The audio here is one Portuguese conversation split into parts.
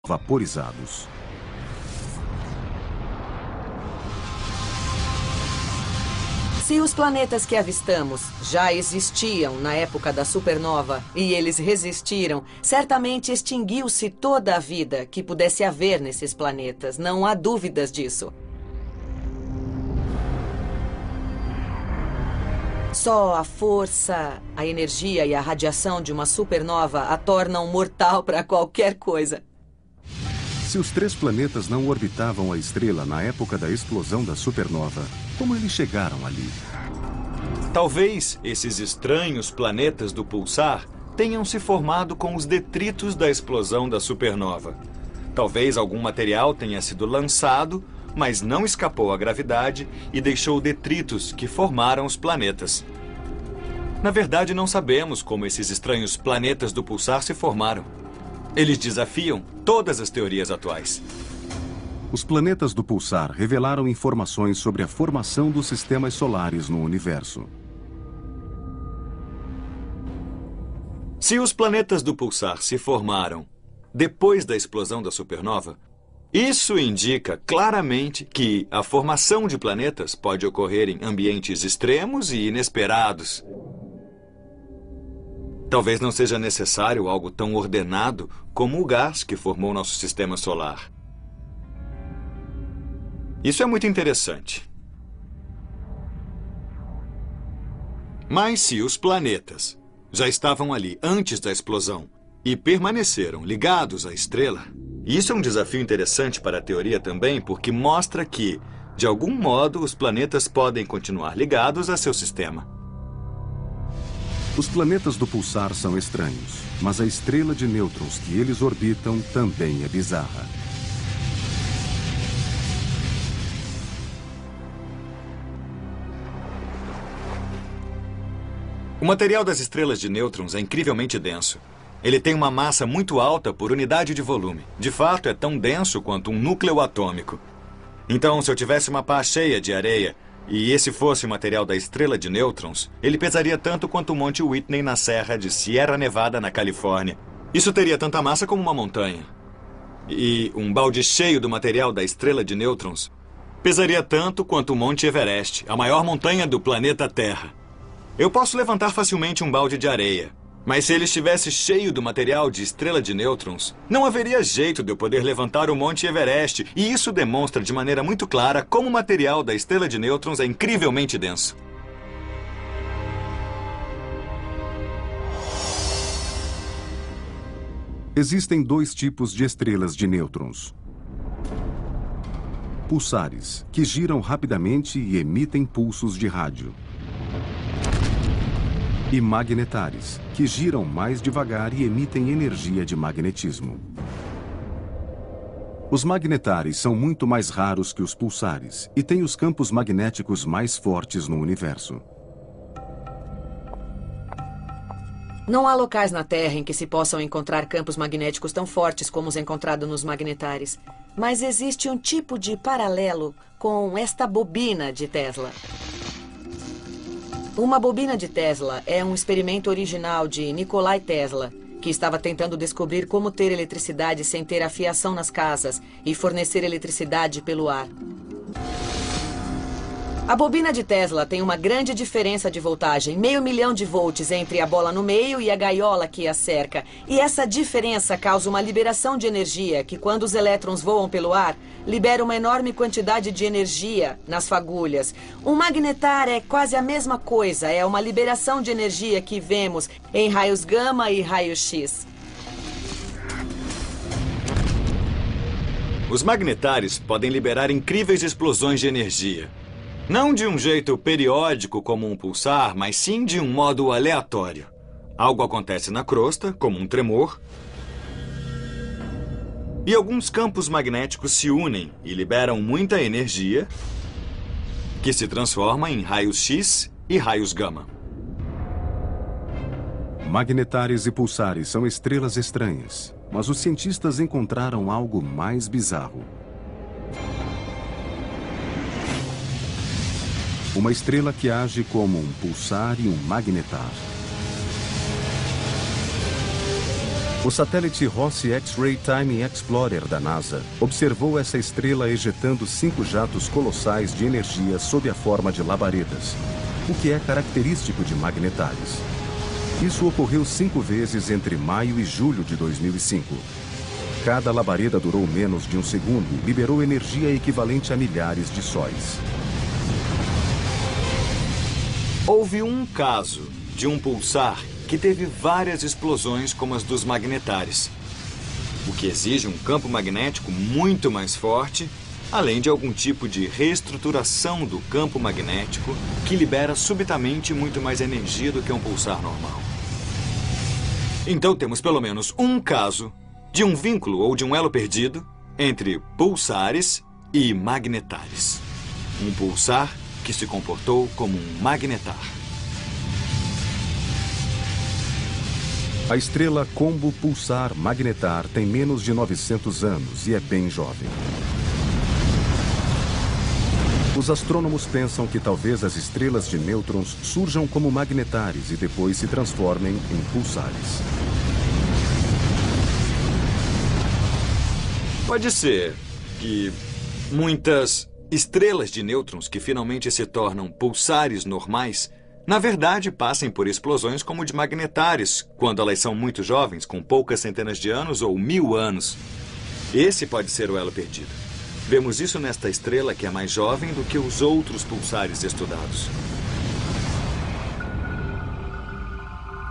vaporizados. Se os planetas que avistamos já existiam na época da supernova e eles resistiram, certamente extinguiu-se toda a vida que pudesse haver nesses planetas. Não há dúvidas disso. Só a força, a energia e a radiação de uma supernova a tornam mortal para qualquer coisa. Se os 3 planetas não orbitavam a estrela na época da explosão da supernova, como eles chegaram ali? Talvez esses estranhos planetas do pulsar tenham se formado com os detritos da explosão da supernova. Talvez algum material tenha sido lançado, mas não escapou à gravidade e deixou detritos que formaram os planetas. Na verdade, não sabemos como esses estranhos planetas do pulsar se formaram. Eles desafiam todas as teorias atuais. Os planetas do pulsar revelaram informações sobre a formação dos sistemas solares no universo. Se os planetas do pulsar se formaram depois da explosão da supernova, isso indica claramente que a formação de planetas pode ocorrer em ambientes extremos e inesperados. Talvez não seja necessário algo tão ordenado como o gás que formou nosso sistema solar. Isso é muito interessante. Mas se os planetas já estavam ali antes da explosão e permaneceram ligados à estrela, isso é um desafio interessante para a teoria também, porque mostra que, de algum modo, os planetas podem continuar ligados a seu sistema. Os planetas do pulsar são estranhos, mas a estrela de nêutrons que eles orbitam também é bizarra. O material das estrelas de nêutrons é incrivelmente denso. Ele tem uma massa muito alta por unidade de volume. De fato, é tão denso quanto um núcleo atômico. Então, se eu tivesse uma pá cheia de areia e esse fosse o material da estrela de nêutrons, ele pesaria tanto quanto o Monte Whitney na serra de Sierra Nevada, na Califórnia. Isso teria tanta massa como uma montanha. E um balde cheio do material da estrela de nêutrons pesaria tanto quanto o Monte Everest, a maior montanha do planeta Terra. Eu posso levantar facilmente um balde de areia, mas se ele estivesse cheio do material de estrela de nêutrons, não haveria jeito de eu poder levantar o Monte Everest, e isso demonstra de maneira muito clara como o material da estrela de nêutrons é incrivelmente denso. Existem 2 tipos de estrelas de nêutrons. Pulsares, que giram rapidamente e emitem pulsos de rádio. E magnetares, que giram mais devagar e emitem energia de magnetismo. Os magnetares são muito mais raros que os pulsares e têm os campos magnéticos mais fortes no universo. Não há locais na Terra em que se possam encontrar campos magnéticos tão fortes como os encontrados nos magnetares. Mas existe um tipo de paralelo com esta bobina de Tesla. Uma bobina de Tesla é um experimento original de Nikolai Tesla, que estava tentando descobrir como ter eletricidade sem ter a fiação nas casas e fornecer eletricidade pelo ar. A bobina de Tesla tem uma grande diferença de voltagem, 500 mil de volts entre a bola no meio e a gaiola que a cerca. E essa diferença causa uma liberação de energia que, quando os elétrons voam pelo ar, libera uma enorme quantidade de energia nas fagulhas. Um magnetar é quase a mesma coisa, é uma liberação de energia que vemos em raios gama e raios-x. Os magnetares podem liberar incríveis explosões de energia. Não de um jeito periódico como um pulsar, mas sim de um modo aleatório. Algo acontece na crosta, como um tremor, e alguns campos magnéticos se unem e liberam muita energia, que se transforma em raios X e raios gama. Magnetares e pulsares são estrelas estranhas, mas os cientistas encontraram algo mais bizarro. Uma estrela que age como um pulsar e um magnetar. O satélite Rossy X-Ray Time Explorer da NASA observou essa estrela ejetando 5 jatos colossais de energia sob a forma de labaredas, o que é característico de magnetares. Isso ocorreu 5 vezes entre maio e julho de 2005. Cada labareda durou menos de um segundo e liberou energia equivalente a milhares de sóis. Houve um caso de um pulsar que teve várias explosões como as dos magnetares, o que exige um campo magnético muito mais forte, além de algum tipo de reestruturação do campo magnético que libera subitamente muito mais energia do que um pulsar normal. Então temos pelo menos um caso de um vínculo ou de um elo perdido entre pulsares e magnetares. Um pulsar que se comportou como um magnetar. A estrela Combo Pulsar Magnetar tem menos de 900 anos e é bem jovem. Os astrônomos pensam que talvez as estrelas de nêutrons surjam como magnetares e depois se transformem em pulsares. Pode ser que muitas estrelas de nêutrons que finalmente se tornam pulsares normais, na verdade, passem por explosões como de magnetares, quando elas são muito jovens, com poucas centenas de anos ou 1000 anos. Esse pode ser o elo perdido. Vemos isso nesta estrela que é mais jovem do que os outros pulsares estudados.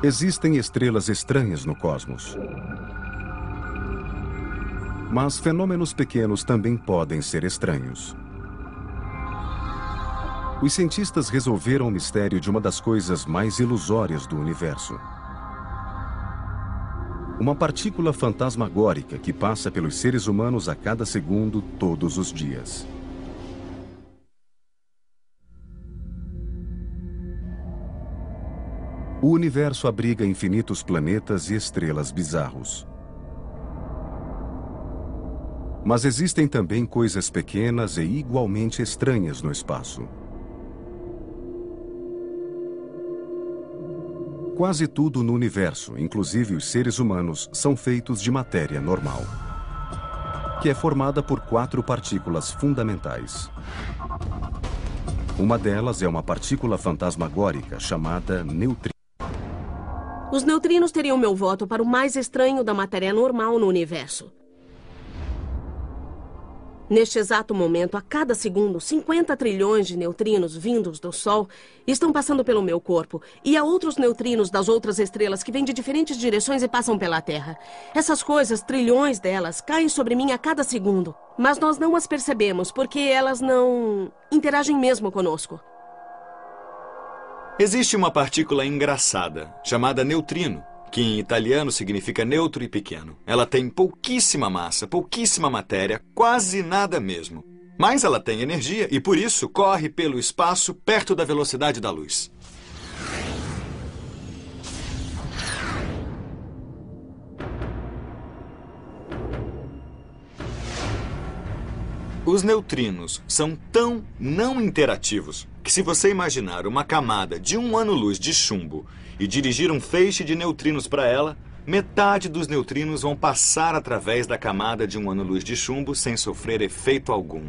Existem estrelas estranhas no cosmos. Mas fenômenos pequenos também podem ser estranhos. Os cientistas resolveram o mistério de uma das coisas mais ilusórias do universo. Uma partícula fantasmagórica que passa pelos seres humanos a cada segundo, todos os dias. O universo abriga infinitos planetas e estrelas bizarros. Mas existem também coisas pequenas e igualmente estranhas no espaço. Quase tudo no universo, inclusive os seres humanos, são feitos de matéria normal, que é formada por 4 partículas fundamentais. Uma delas é uma partícula fantasmagórica chamada neutrino. Os neutrinos teriam meu voto para o mais estranho da matéria normal no universo. Neste exato momento, a cada segundo, 50 trilhões de neutrinos vindos do Sol estão passando pelo meu corpo. E há outros neutrinos das outras estrelas que vêm de diferentes direções e passam pela Terra. Essas coisas, trilhões delas, caem sobre mim a cada segundo. Mas nós não as percebemos porque elas não interagem mesmo conosco. Existe uma partícula engraçada, chamada neutrino, que em italiano significa neutro e pequeno. Ela tem pouquíssima massa, pouquíssima matéria, quase nada mesmo. Mas ela tem energia e, por isso, corre pelo espaço perto da velocidade da luz. Os neutrinos são tão não interativos que, se você imaginar uma camada de 1 ano-luz de chumbo e dirigir um feixe de neutrinos para ela, metade dos neutrinos vão passar através da camada de 1 ano-luz de chumbo sem sofrer efeito algum.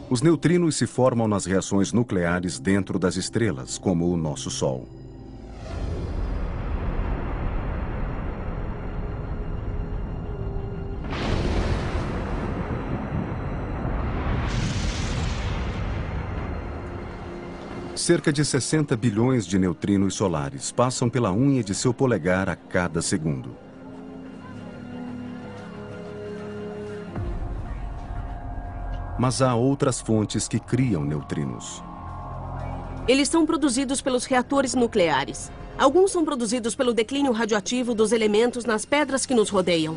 Os neutrinos se formam nas reações nucleares dentro das estrelas, como o nosso Sol. Cerca de 60 bilhões de neutrinos solares passam pela unha de seu polegar a cada segundo. Mas há outras fontes que criam neutrinos. Eles são produzidos pelos reatores nucleares. Alguns são produzidos pelo declínio radioativo dos elementos nas pedras que nos rodeiam.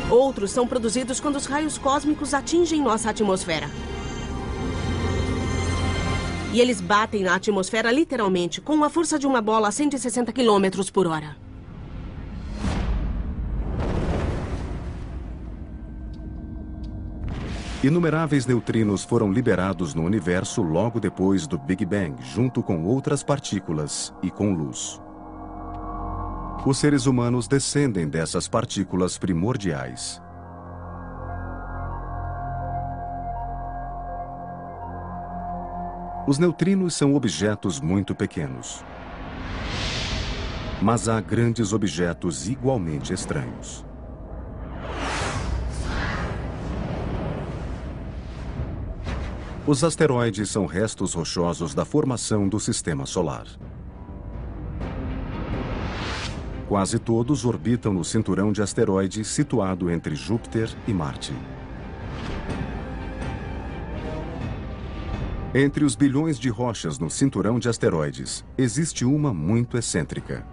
Outros são produzidos quando os raios cósmicos atingem nossa atmosfera. E eles batem na atmosfera literalmente, com a força de uma bola a 160 km por hora. Inumeráveis neutrinos foram liberados no universo logo depois do Big Bang, junto com outras partículas e com luz. Os seres humanos descendem dessas partículas primordiais. Os neutrinos são objetos muito pequenos. Mas há grandes objetos igualmente estranhos. Os asteroides são restos rochosos da formação do Sistema Solar. Quase todos orbitam no cinturão de asteroides situado entre Júpiter e Marte. Entre os bilhões de rochas no cinturão de asteroides, existe uma muito excêntrica.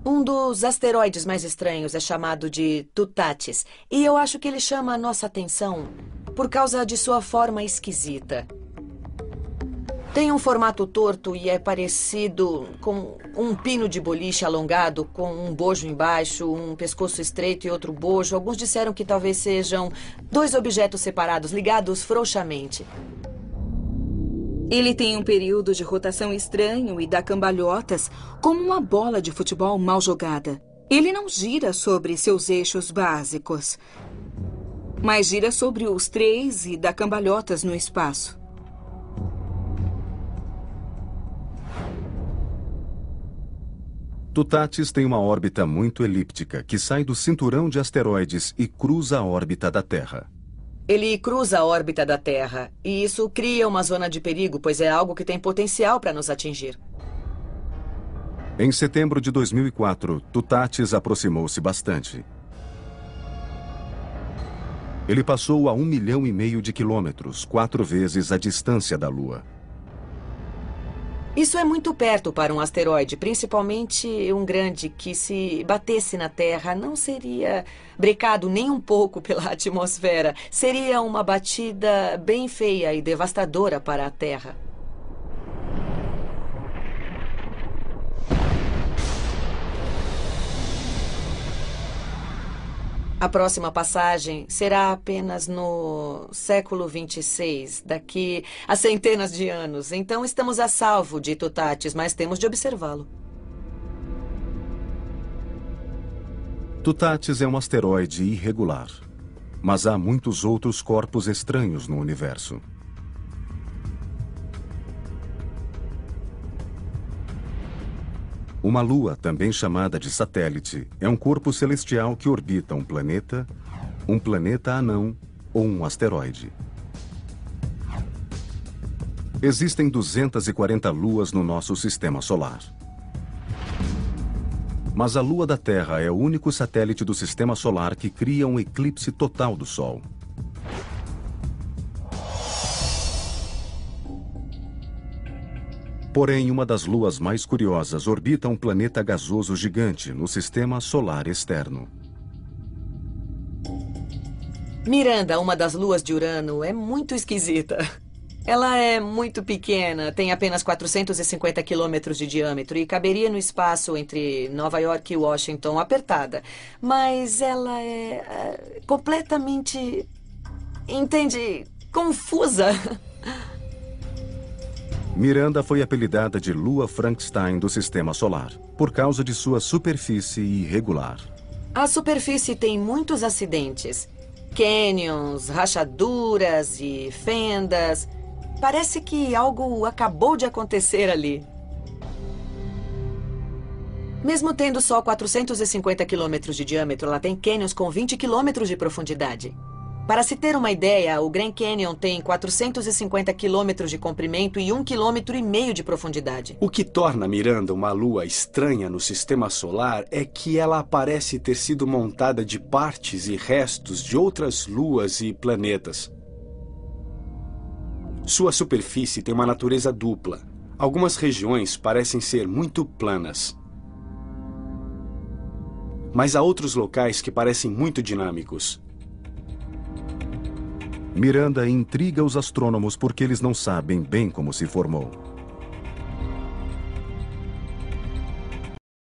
Um dos asteroides mais estranhos é chamado de Tutatis, e eu acho que ele chama a nossa atenção por causa de sua forma esquisita. Tem um formato torto e é parecido com um pino de boliche alongado, com um bojo embaixo, um pescoço estreito e outro bojo. Alguns disseram que talvez sejam dois objetos separados, ligados frouxamente. Ele tem um período de rotação estranho e dá cambalhotas, como uma bola de futebol mal jogada. Ele não gira sobre seus eixos básicos, mas gira sobre os três e dá cambalhotas no espaço. Tutatis tem uma órbita muito elíptica, que sai do cinturão de asteroides e cruza a órbita da Terra. Ele cruza a órbita da Terra, e isso cria uma zona de perigo, pois é algo que tem potencial para nos atingir. Em setembro de 2004, Tutatis aproximou-se bastante. Ele passou a 1,5 milhão de quilômetros, 4 vezes a distância da Lua. Isso é muito perto para um asteroide, principalmente um grande que, se batesse na Terra, não seria brecado nem um pouco pela atmosfera. Seria uma batida bem feia e devastadora para a Terra. A próxima passagem será apenas no século 26, daqui a centenas de anos. Então estamos a salvo de Tutatis, mas temos de observá-lo. Tutatis é um asteroide irregular, mas há muitos outros corpos estranhos no universo. Uma lua, também chamada de satélite, é um corpo celestial que orbita um planeta anão ou um asteroide. Existem 240 luas no nosso sistema solar. Mas a Lua da Terra é o único satélite do sistema solar que cria um eclipse total do Sol. Porém, uma das luas mais curiosas orbita um planeta gasoso gigante no sistema solar externo. Miranda, uma das luas de Urano, é muito esquisita. Ela é muito pequena, tem apenas 450 quilômetros de diâmetro e caberia no espaço entre Nova York e Washington apertada. Mas ela é completamente, entende, confusa. Miranda foi apelidada de Lua Frankenstein do Sistema Solar, por causa de sua superfície irregular. A superfície tem muitos acidentes. Canyons, rachaduras e fendas. Parece que algo acabou de acontecer ali. Mesmo tendo só 450 quilômetros de diâmetro, ela tem canyons com 20 quilômetros de profundidade. Para se ter uma ideia, o Grand Canyon tem 450 quilômetros de comprimento e 1,5 quilômetro de profundidade. O que torna Miranda uma lua estranha no sistema solar é que ela parece ter sido montada de partes e restos de outras luas e planetas. Sua superfície tem uma natureza dupla. Algumas regiões parecem ser muito planas. Mas há outros locais que parecem muito dinâmicos. Miranda intriga os astrônomos porque eles não sabem bem como se formou.